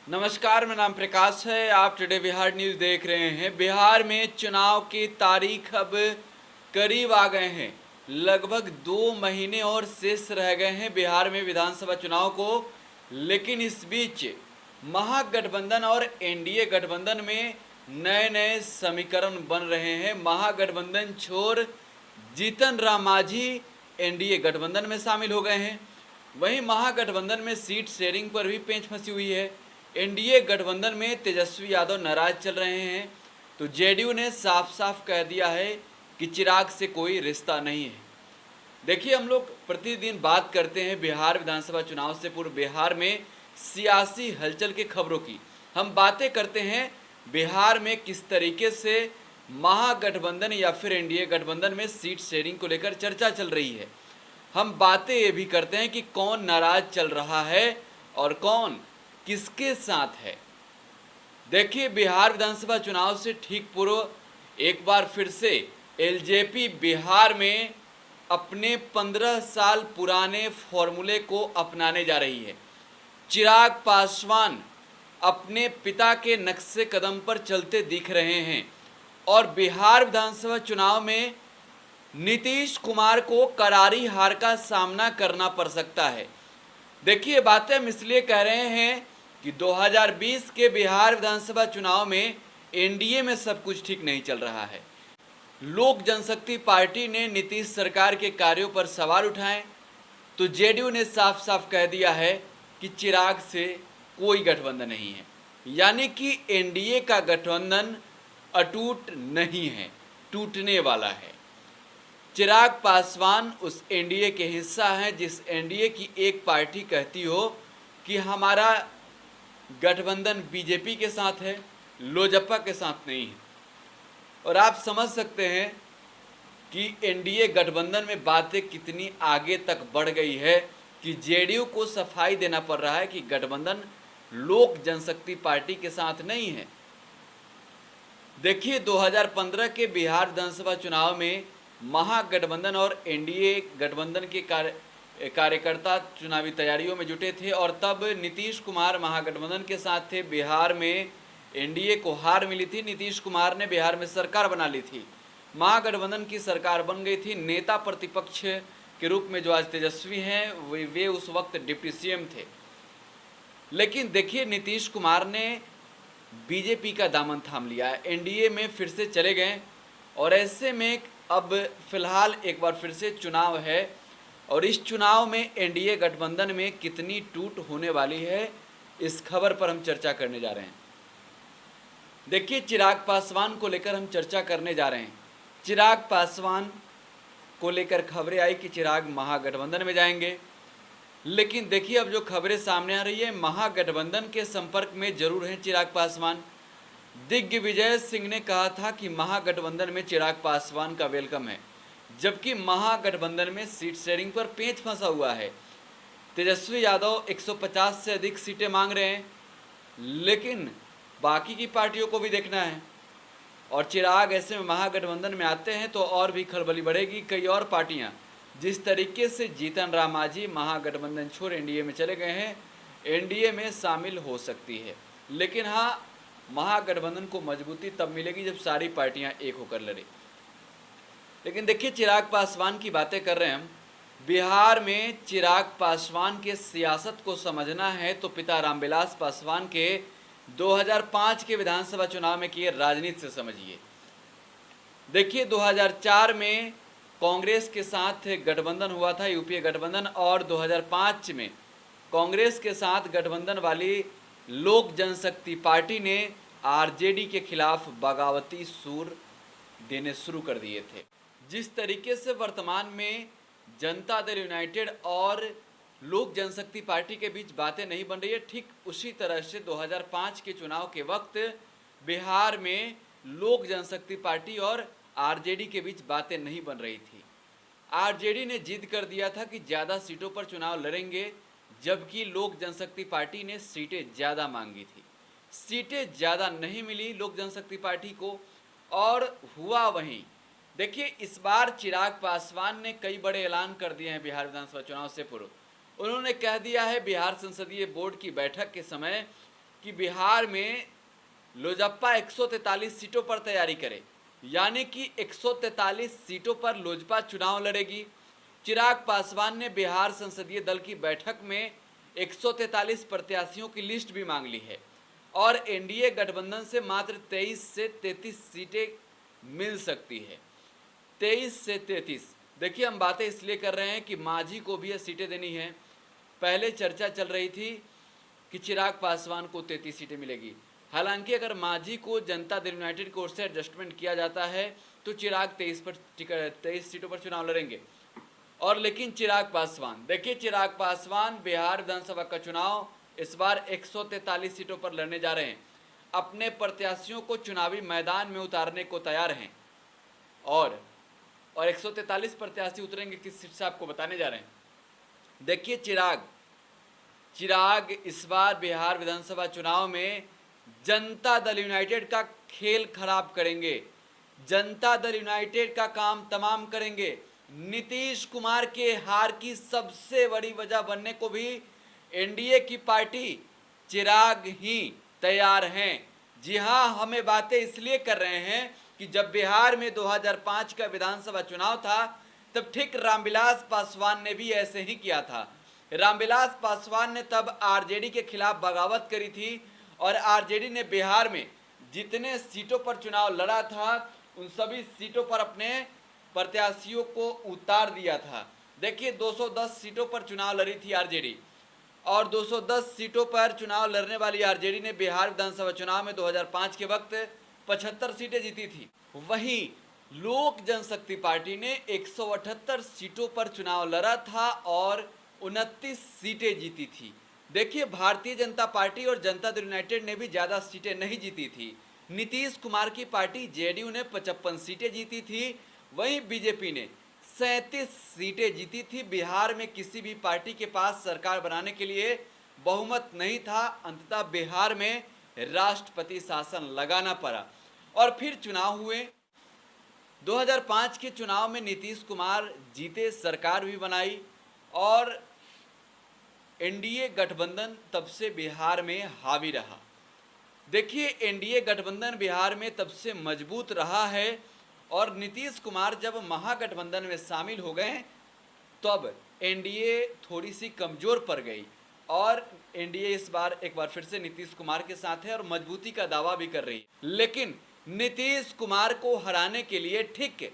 नमस्कार, मेरा नाम प्रकाश है। आप टुडे बिहार न्यूज़ देख रहे हैं। बिहार में चुनाव की तारीख अब करीब आ गए हैं। लगभग 2 महीने और शेष रह गए हैं बिहार में विधानसभा चुनाव को। लेकिन इस बीच महागठबंधन और एनडीए गठबंधन में नए नए समीकरण बन रहे हैं। महागठबंधन छोड़ जीतन राम मांझी एनडीए गठबंधन में शामिल हो गए हैं। वहीं महागठबंधन में सीट शेयरिंग पर भी पेंच फंसी हुई है। एनडीए गठबंधन में तेजस्वी यादव नाराज चल रहे हैं, तो जेडीयू ने साफ साफ कह दिया है कि चिराग से कोई रिश्ता नहीं है। देखिए, हम लोग प्रतिदिन बात करते हैं बिहार विधानसभा चुनाव से पूर्व बिहार में सियासी हलचल की खबरों की। हम बातें करते हैं बिहार में किस तरीके से महागठबंधन या फिर एनडीए गठबंधन में सीट शेयरिंग को लेकर चर्चा चल रही है। हम बातें ये भी करते हैं कि कौन नाराज चल रहा है और कौन किसके साथ है। देखिए, बिहार विधानसभा चुनाव से ठीक पूर्व एक बार फिर से एलजेपी बिहार में अपने 15 साल पुराने फॉर्मूले को अपनाने जा रही है। चिराग पासवान अपने पिता के नक्शे कदम पर चलते दिख रहे हैं और बिहार विधानसभा चुनाव में नीतीश कुमार को करारी हार का सामना करना पड़ सकता है। देखिए, बातें हम इसलिए कह रहे हैं कि 2020 के बिहार विधानसभा चुनाव में एनडीए में सब कुछ ठीक नहीं चल रहा है। लोक जनशक्ति पार्टी ने नीतीश सरकार के कार्यों पर सवाल उठाए, तो जेडीयू ने साफ साफ कह दिया है कि चिराग से कोई गठबंधन नहीं है, यानी कि एनडीए का गठबंधन अटूट नहीं है, टूटने वाला है। चिराग पासवान उस एनडीए के हिस्सा हैं जिस एनडीए की एक पार्टी कहती हो कि हमारा गठबंधन बीजेपी के साथ है, लोजपा के साथ नहीं है। और आप समझ सकते हैं कि एनडीए गठबंधन में बातें कितनी आगे तक बढ़ गई है कि जेडीयू को सफाई देना पड़ रहा है कि गठबंधन लोक जनशक्ति पार्टी के साथ नहीं है। देखिए, 2015 के बिहार विधानसभा चुनाव में महागठबंधन और एनडीए गठबंधन के कार्यकर्ता चुनावी तैयारियों में जुटे थे और तब नीतीश कुमार महागठबंधन के साथ थे। बिहार में एनडीए को हार मिली थी, नीतीश कुमार ने बिहार में सरकार बना ली थी, महागठबंधन की सरकार बन गई थी। नेता प्रतिपक्ष के रूप में जो आज तेजस्वी हैं वे उस वक्त डिप्टी सीएम थे। लेकिन देखिए, नीतीश कुमार ने बीजेपी का दामन थाम लिया, एनडीए में फिर से चले गए और ऐसे में अब फिलहाल एक बार फिर से चुनाव है और इस चुनाव में एनडीए गठबंधन में कितनी टूट होने वाली है, इस खबर पर हम चर्चा करने जा रहे हैं। देखिए, चिराग पासवान को लेकर हम चर्चा करने जा रहे हैं। चिराग पासवान को लेकर खबरें आई कि चिराग महागठबंधन में जाएंगे, लेकिन देखिए अब जो खबरें सामने आ रही है, महागठबंधन के संपर्क में जरूर हैं चिराग पासवान। दिग्विजय सिंह ने कहा था कि महागठबंधन में चिराग पासवान का वेलकम है, जबकि महागठबंधन में सीट शेयरिंग पर पेंच फंसा हुआ है। तेजस्वी यादव 150 से अधिक सीटें मांग रहे हैं, लेकिन बाकी की पार्टियों को भी देखना है और चिराग ऐसे में महागठबंधन में आते हैं तो और भी खलबली बढ़ेगी। कई और पार्टियां जिस तरीके से जीतन राम मांझी महागठबंधन छोड़ एनडीए में चले गए हैं, एनडीए में शामिल हो सकती है। लेकिन हाँ, महागठबंधन को मजबूती तब मिलेगी जब सारी पार्टियां एक होकर लड़े। लेकिन देखिए, चिराग पासवान की बातें कर रहे हैं हम। बिहार में चिराग पासवान के सियासत को समझना है तो पिता रामविलास पासवान के 2005 के विधानसभा चुनाव में किए राजनीति से समझिए। देखिए, 2004 में कांग्रेस के साथ गठबंधन हुआ था, यूपीए गठबंधन, और 2005 में कांग्रेस के साथ गठबंधन वाली लोक जनशक्ति पार्टी ने आरजेडी के खिलाफ बगावती सूर देने शुरू कर दिए थे। जिस तरीके से वर्तमान में जनता दल यूनाइटेड और लोक जनशक्ति पार्टी के बीच बातें नहीं बन रही है, ठीक उसी तरह से 2005 के चुनाव के वक्त बिहार में लोक जनशक्ति पार्टी और आरजेडी के बीच बातें नहीं बन रही थी। आरजेडी ने जिद कर दिया था कि ज़्यादा सीटों पर चुनाव लड़ेंगे, जबकि लोक जनशक्ति पार्टी ने सीटें ज़्यादा मांगी थी। सीटें ज़्यादा नहीं मिली लोक जनशक्ति पार्टी को और हुआ वहीं। देखिए, इस बार चिराग पासवान ने कई बड़े ऐलान कर दिए हैं बिहार विधानसभा चुनाव से पूर्व। उन्होंने कह दिया है बिहार संसदीय बोर्ड की बैठक के समय कि बिहार में लोजपा 143 सीटों पर तैयारी करे, यानी कि 143 सीटों पर लोजपा चुनाव लड़ेगी। चिराग पासवान ने बिहार संसदीय दल की बैठक में 143 प्रत्याशियों की लिस्ट भी मांग ली है और एनडीए गठबंधन से मात्र 23 से 33 सीटें मिल सकती है। 23 से 33। देखिए, हम बातें इसलिए कर रहे हैं कि मांझी को भी यह सीटें देनी है। पहले चर्चा चल रही थी कि चिराग पासवान को 33 सीटें मिलेगी। हालांकि अगर मांझी को जनता दल यूनाइटेड की ओर से एडजस्टमेंट किया जाता है तो चिराग 23 सीटों पर चुनाव लड़ेंगे। और लेकिन चिराग पासवान, देखिए, चिराग पासवान बिहार विधानसभा का चुनाव इस बार 143 सीटों पर लड़ने जा रहे हैं। अपने प्रत्याशियों को चुनावी मैदान में उतारने को तैयार हैं और 143 प्रत्याशी उतरेंगे किस सीट से आपको बताने जा रहे हैं। देखिए, चिराग इस बार बिहार विधानसभा चुनाव में जनता दल यूनाइटेड का खेल खराब करेंगे, जनता दल यूनाइटेड का काम तमाम करेंगे। नीतीश कुमार के हार की सबसे बड़ी वजह बनने को भी एनडीए की पार्टी चिराग ही तैयार हैं। जी हां, हमें बातें इसलिए कर रहे हैं कि जब बिहार में 2005 का विधानसभा चुनाव था तब ठीक रामविलास पासवान ने भी ऐसे ही किया था। रामविलास पासवान ने तब आरजेडी के खिलाफ बगावत करी थी और आरजेडी ने बिहार में जितने सीटों पर चुनाव लड़ा था उन सभी सीटों पर अपने प्रत्याशियों को उतार दिया था। देखिए, 210 सीटों पर चुनाव लड़ी थी आरजेडी और 210 सीटों पर चुनाव लड़ने वाली आरजेडी ने बिहार विधानसभा चुनाव में 2005 के वक्त 75 सीटें जीती थी। वहीं लोक जनशक्ति पार्टी ने 178 सीटों पर चुनाव लड़ा था और 29 सीटें जीती थी। देखिए, भारतीय जनता पार्टी और जनता दल यूनाइटेड ने भी ज़्यादा सीटें नहीं जीती थी। नीतीश कुमार की पार्टी जेडीयू ने 55 सीटें जीती थी, वहीं बीजेपी ने 37 सीटें जीती थी। बिहार में किसी भी पार्टी के पास सरकार बनाने के लिए बहुमत नहीं था। अंततः बिहार में राष्ट्रपति शासन लगाना पड़ा और फिर चुनाव हुए। 2005 के चुनाव में नीतीश कुमार जीते, सरकार भी बनाई और एनडीए गठबंधन तब से बिहार में हावी रहा। देखिए, एनडीए गठबंधन बिहार में तब से मजबूत रहा है और नीतीश कुमार जब महागठबंधन में शामिल हो गए तब एनडीए थोड़ी सी कमज़ोर पड़ गई और एनडीए इस बार एक बार फिर से नीतीश कुमार के साथ है और मजबूती का दावा भी कर रही है। लेकिन नीतीश कुमार को हराने के लिए ठीक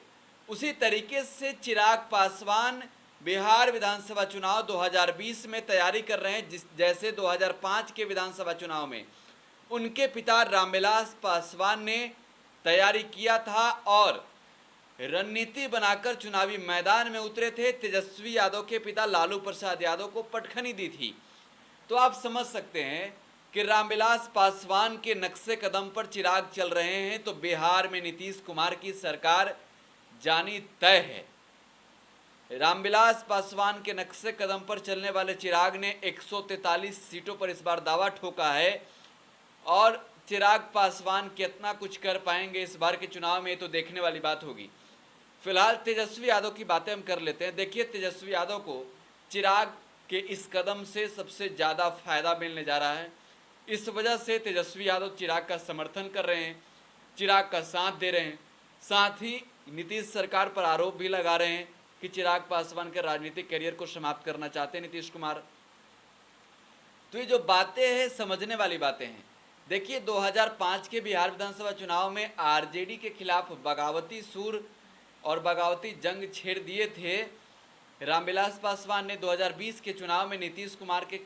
उसी तरीके से चिराग पासवान बिहार विधानसभा चुनाव 2020 में तैयारी कर रहे हैं, जैसे 2005 के विधानसभा चुनाव में उनके पिता रामविलास पासवान ने तैयारी किया था और रणनीति बनाकर चुनावी मैदान में उतरे थे। तेजस्वी यादव के पिता लालू प्रसाद यादव को पटखनी दी थी। तो आप समझ सकते हैं कि रामविलास पासवान के नक्शे कदम पर चिराग चल रहे हैं तो बिहार में नीतीश कुमार की सरकार जानी तय है। रामविलास पासवान के नक्शे कदम पर चलने वाले चिराग ने 143 सीटों पर इस बार दावा ठोका है और चिराग पासवान कितना कुछ कर पाएंगे इस बार के चुनाव में, तो देखने वाली बात होगी। फिलहाल तेजस्वी यादव की बातें हम कर लेते हैं। देखिए, तेजस्वी यादव को चिराग के इस कदम से सबसे ज़्यादा फायदा मिलने जा रहा है। इस वजह से तेजस्वी यादव चिराग का समर्थन कर रहे हैं, चिराग का साथ दे रहे हैं। साथ ही नीतीश सरकार पर आरोप भी लगा रहे हैं कि चिराग पासवान के राजनीतिक करियर को समाप्त करना चाहते हैं नीतीश कुमार। तो ये जो बातें हैं समझने वाली बातें हैं। देखिए, 2005 के बिहार विधानसभा चुनाव में आरजेडी के खिलाफ बगावती सुर और बगावती जंग छेड़ दिए थे रामविलास पासवान ने। 2020 के चुनाव में नीतीश कुमार के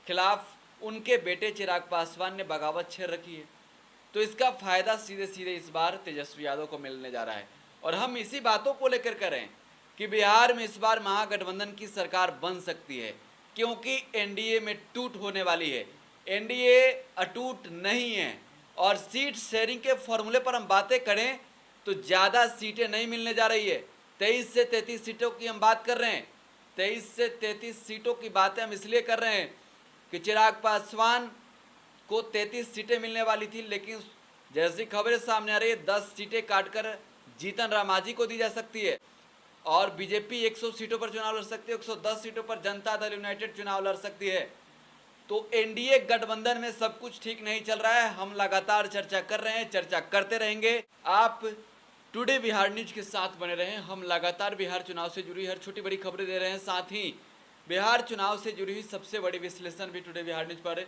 खिलाफ उनके बेटे चिराग पासवान ने बगावत छेड़ रखी है। तो इसका फायदा सीधे सीधे इस बार तेजस्वी यादव को मिलने जा रहा है और हम इसी बातों को लेकर करें कि बिहार में इस बार महागठबंधन की सरकार बन सकती है, क्योंकि एनडीए में टूट होने वाली है। एनडीए अटूट नहीं है और सीट शेयरिंग के फॉर्मूले पर हम बातें करें तो ज़्यादा सीटें नहीं मिलने जा रही है। 23 से 33 सीटों की हम बात कर रहे हैं। 23 से 33 सीटों की बातें हम इसलिए कर रहे हैं कि चिराग पासवान को 33 सीटें मिलने वाली थी, लेकिन जैसी खबरें सामने आ रही है 10 सीटें काटकर जीतन राम मांझी को दी जा सकती है और बीजेपी 100 सीटों पर चुनाव लड़ सकती है, 110 सीटों पर जनता दल यूनाइटेड चुनाव लड़ सकती है। तो एनडीए गठबंधन में सब कुछ ठीक नहीं चल रहा है। हम लगातार चर्चा कर रहे हैं, चर्चा करते रहेंगे। आप टुडे बिहार न्यूज के साथ बने रहें। हम लगातार बिहार चुनाव से जुड़ी हर छोटी बड़ी खबरें दे रहे हैं। साथ ही बिहार चुनाव से जुड़ी हुई सबसे बड़ी विश्लेषण भी टुडे बिहार न्यूज पर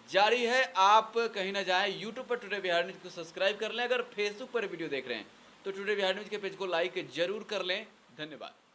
जारी है। आप कहीं ना जाएं, यूट्यूब पर टुडे बिहार न्यूज को सब्सक्राइब कर लें। अगर फेसबुक पर वीडियो देख रहे हैं तो टुडे बिहार न्यूज के पेज को लाइक जरूर कर लें। धन्यवाद।